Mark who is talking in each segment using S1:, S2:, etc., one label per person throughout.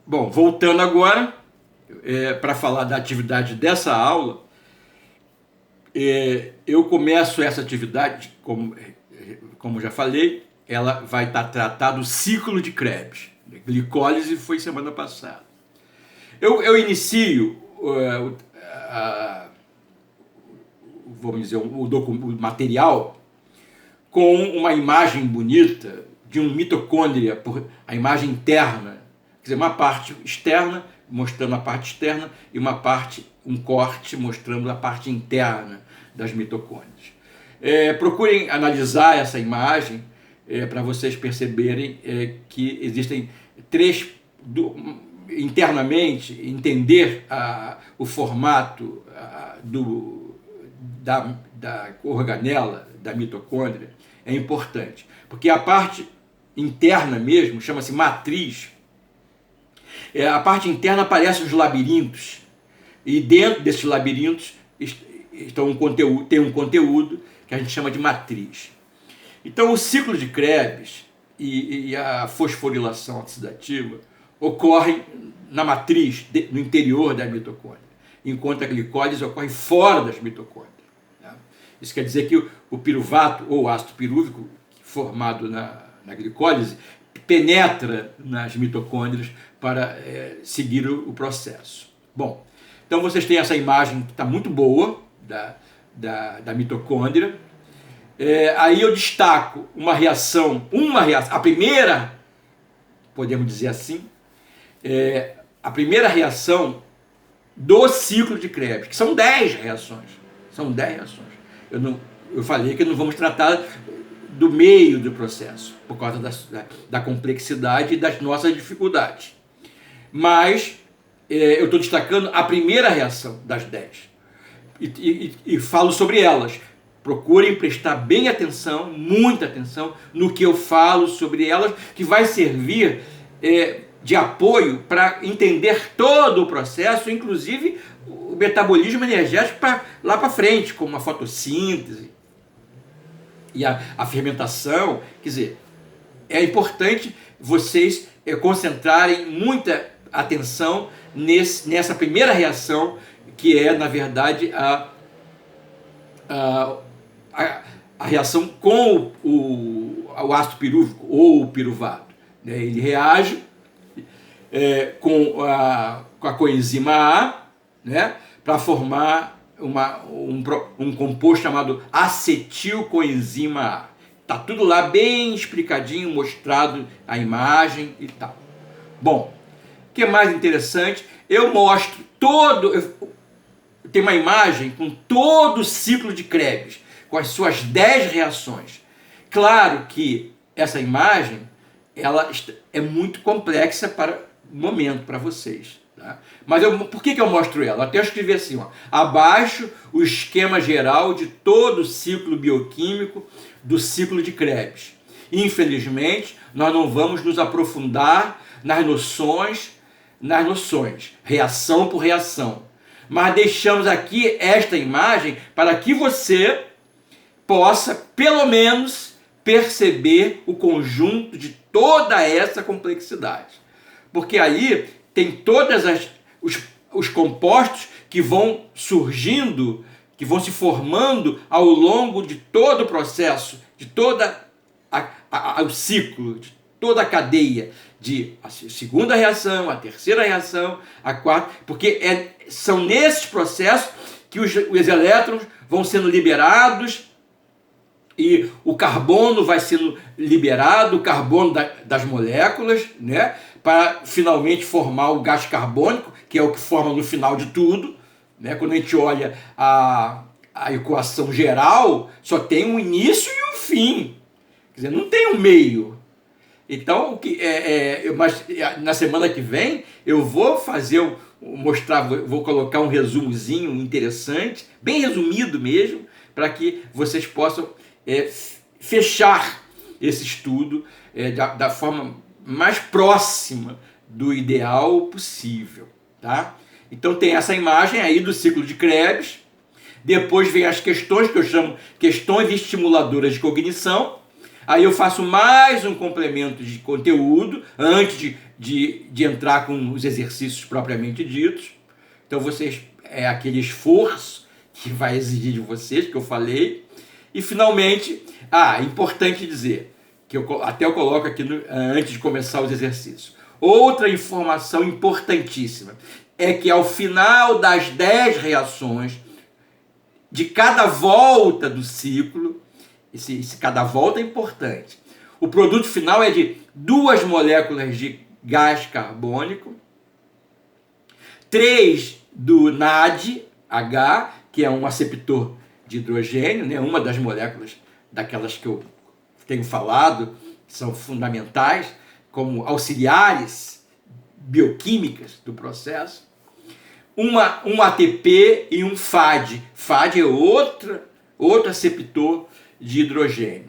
S1: Bom, voltando agora para falar da atividade dessa aula, eu começo essa atividade, como já falei, ela vai estar tratada do ciclo de Krebs. Glicólise foi semana passada. Eu inicio vamos dizer, o material com uma imagem bonita de um mitocôndria, a imagem interna, quer dizer, uma parte externa mostrando a parte externa e um corte mostrando a parte interna das mitocôndrias. Procurem analisar essa imagem para vocês perceberem que existem internamente, entender o formato da organela, da mitocôndria, é importante. Porque a parte interna mesmo, chama-se matriz, a parte interna aparece os labirintos, e dentro desses labirintos tem um conteúdo que a gente chama de matriz. Então o ciclo de Krebs e a fosforilação oxidativa ocorrem na matriz, no interior da mitocôndria, enquanto a glicólise ocorre fora das mitocôndrias. Isso quer dizer que o piruvato ou ácido pirúvico formado na glicólise penetra nas mitocôndrias para seguir o processo. Bom, então vocês têm essa imagem que está muito boa da mitocôndria. Aí eu destaco uma reação, a primeira, podemos dizer assim, a primeira reação do ciclo de Krebs, que são 10 reações. São 10 reações. Eu falei que não vamos tratar do meio do processo, por causa da complexidade e das nossas dificuldades. Mas eu estou destacando a primeira reação das 10. E falo sobre elas. Procurem prestar bem atenção, muita atenção, no que eu falo sobre elas, que vai servir de apoio para entender todo o processo, inclusive o metabolismo energético lá para frente, como a fotossíntese e a fermentação. Quer dizer, é importante vocês concentrarem muita atenção nessa primeira reação, que é, na verdade, a reação com o ácido pirúvico ou o piruvato. Ele reage com a coenzima A, para formar um composto chamado acetilcoenzima A. Está tudo lá bem explicadinho, mostrado a imagem e tal. Bom, o que é mais interessante? Eu mostro tem uma imagem com todo o ciclo de Krebs, com as suas 10 reações. Claro que essa imagem ela é muito complexa para o momento, para vocês. Tá? Mas por que eu mostro ela? Até eu escrevi assim, abaixo o esquema geral de todo o ciclo bioquímico do ciclo de Krebs. Infelizmente, nós não vamos nos aprofundar nas noções, reação por reação. Mas deixamos aqui esta imagem para que você possa, pelo menos, perceber o conjunto de toda essa complexidade. Porque aí tem todos os compostos que vão surgindo, que vão se formando ao longo de todo o processo, de todo o ciclo, de toda a cadeia, de a segunda reação, a terceira reação, a quarta, porque são nesses processos que os elétrons vão sendo liberados e o carbono vai sendo liberado, o carbono das moléculas, para finalmente formar o gás carbônico, que é o que forma no final de tudo. Quando a gente olha a equação geral, só tem um início e um fim. Quer dizer, não tem um meio. Então, mas na semana que vem eu vou vou colocar um resumozinho interessante, bem resumido mesmo, para que vocês possam fechar esse estudo da forma mais próxima do ideal possível. Tá? Então tem essa imagem aí do ciclo de Krebs. Depois vem as questões que eu chamo questões estimuladoras de cognição. Aí eu faço mais um complemento de conteúdo antes de entrar com os exercícios propriamente ditos. Então vocês, é aquele esforço que vai exigir de vocês, que eu falei. E finalmente, importante dizer, que eu coloco aqui antes de começar os exercícios. Outra informação importantíssima é que ao final das 10 reações, de cada volta do ciclo, esse cada volta é importante, o produto final é de 2 moléculas de gás carbônico, 3 do NADH, que é um aceptor de hidrogênio, né? Uma das moléculas daquelas que eu tenho falado, que são fundamentais, como auxiliares bioquímicas do processo, um ATP e um FAD. FAD é outro aceptor de hidrogênio.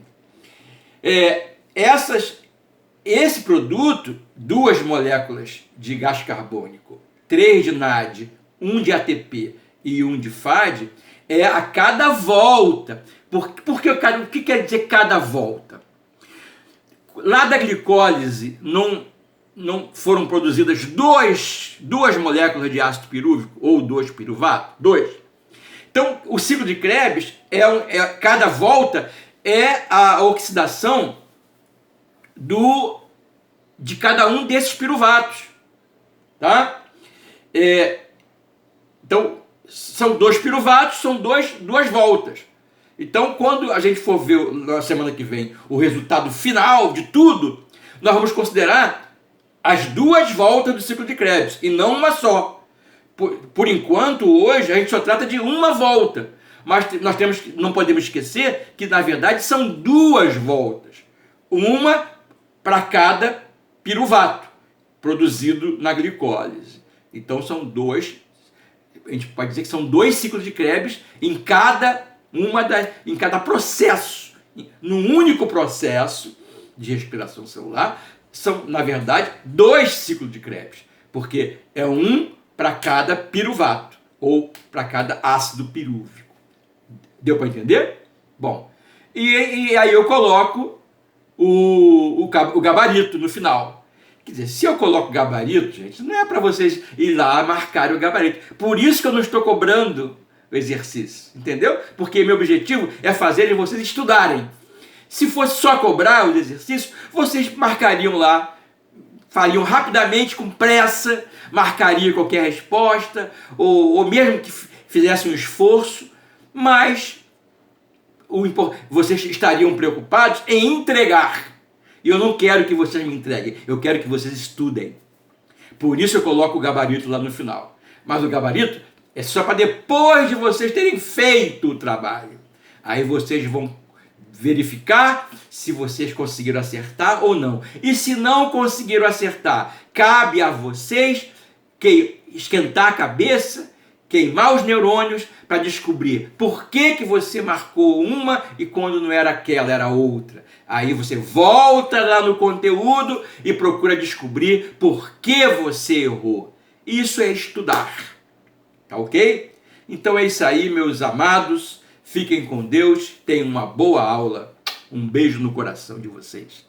S1: Esse produto, 2 moléculas de gás carbônico, 3 de NAD, 1 de ATP e 1 de FAD, é a cada volta. O que quer dizer cada volta? Lá da glicólise não foram produzidas 2 moléculas de ácido pirúvico ou 2 piruvato? 2. Então, o ciclo de Krebs, cada volta é a oxidação de cada um desses piruvatos. Tá? Então, são 2 piruvatos, são 2 voltas. Então, quando a gente for ver na semana que vem o resultado final de tudo, nós vamos considerar as 2 voltas do ciclo de Krebs, e não uma só. Por enquanto, hoje, a gente só trata de uma volta. Mas não podemos esquecer que, na verdade, são 2 voltas. Uma para cada piruvato produzido na glicólise. Então, são 2. A gente pode dizer que são 2 ciclos de Krebs em cada processo. Num único processo de respiração celular, são, na verdade, 2 ciclos de Krebs, porque é um para cada piruvato, ou para cada ácido pirúvico. Deu para entender? Bom, e aí eu coloco o gabarito no final. Quer dizer, se eu coloco gabarito, gente, não é para vocês ir lá marcar o gabarito. Por isso que eu não estou cobrando o exercício, entendeu? Porque meu objetivo é fazer vocês estudarem. Se fosse só cobrar os exercícios, vocês marcariam lá, fariam rapidamente, com pressa, marcariam qualquer resposta, ou mesmo que fizessem um esforço, mas vocês estariam preocupados em entregar. E eu não quero que vocês me entreguem, eu quero que vocês estudem. Por isso eu coloco o gabarito lá no final. Mas o gabarito é só para depois de vocês terem feito o trabalho. Aí vocês vão verificar se vocês conseguiram acertar ou não. E se não conseguiram acertar, cabe a vocês esquentar a cabeça, queimar os neurônios para descobrir por que você marcou uma e quando não era aquela, era outra. Aí você volta lá no conteúdo e procura descobrir por que você errou. Isso é estudar. Tá ok? Então é isso aí, meus amados. Fiquem com Deus. Tenham uma boa aula. Um beijo no coração de vocês.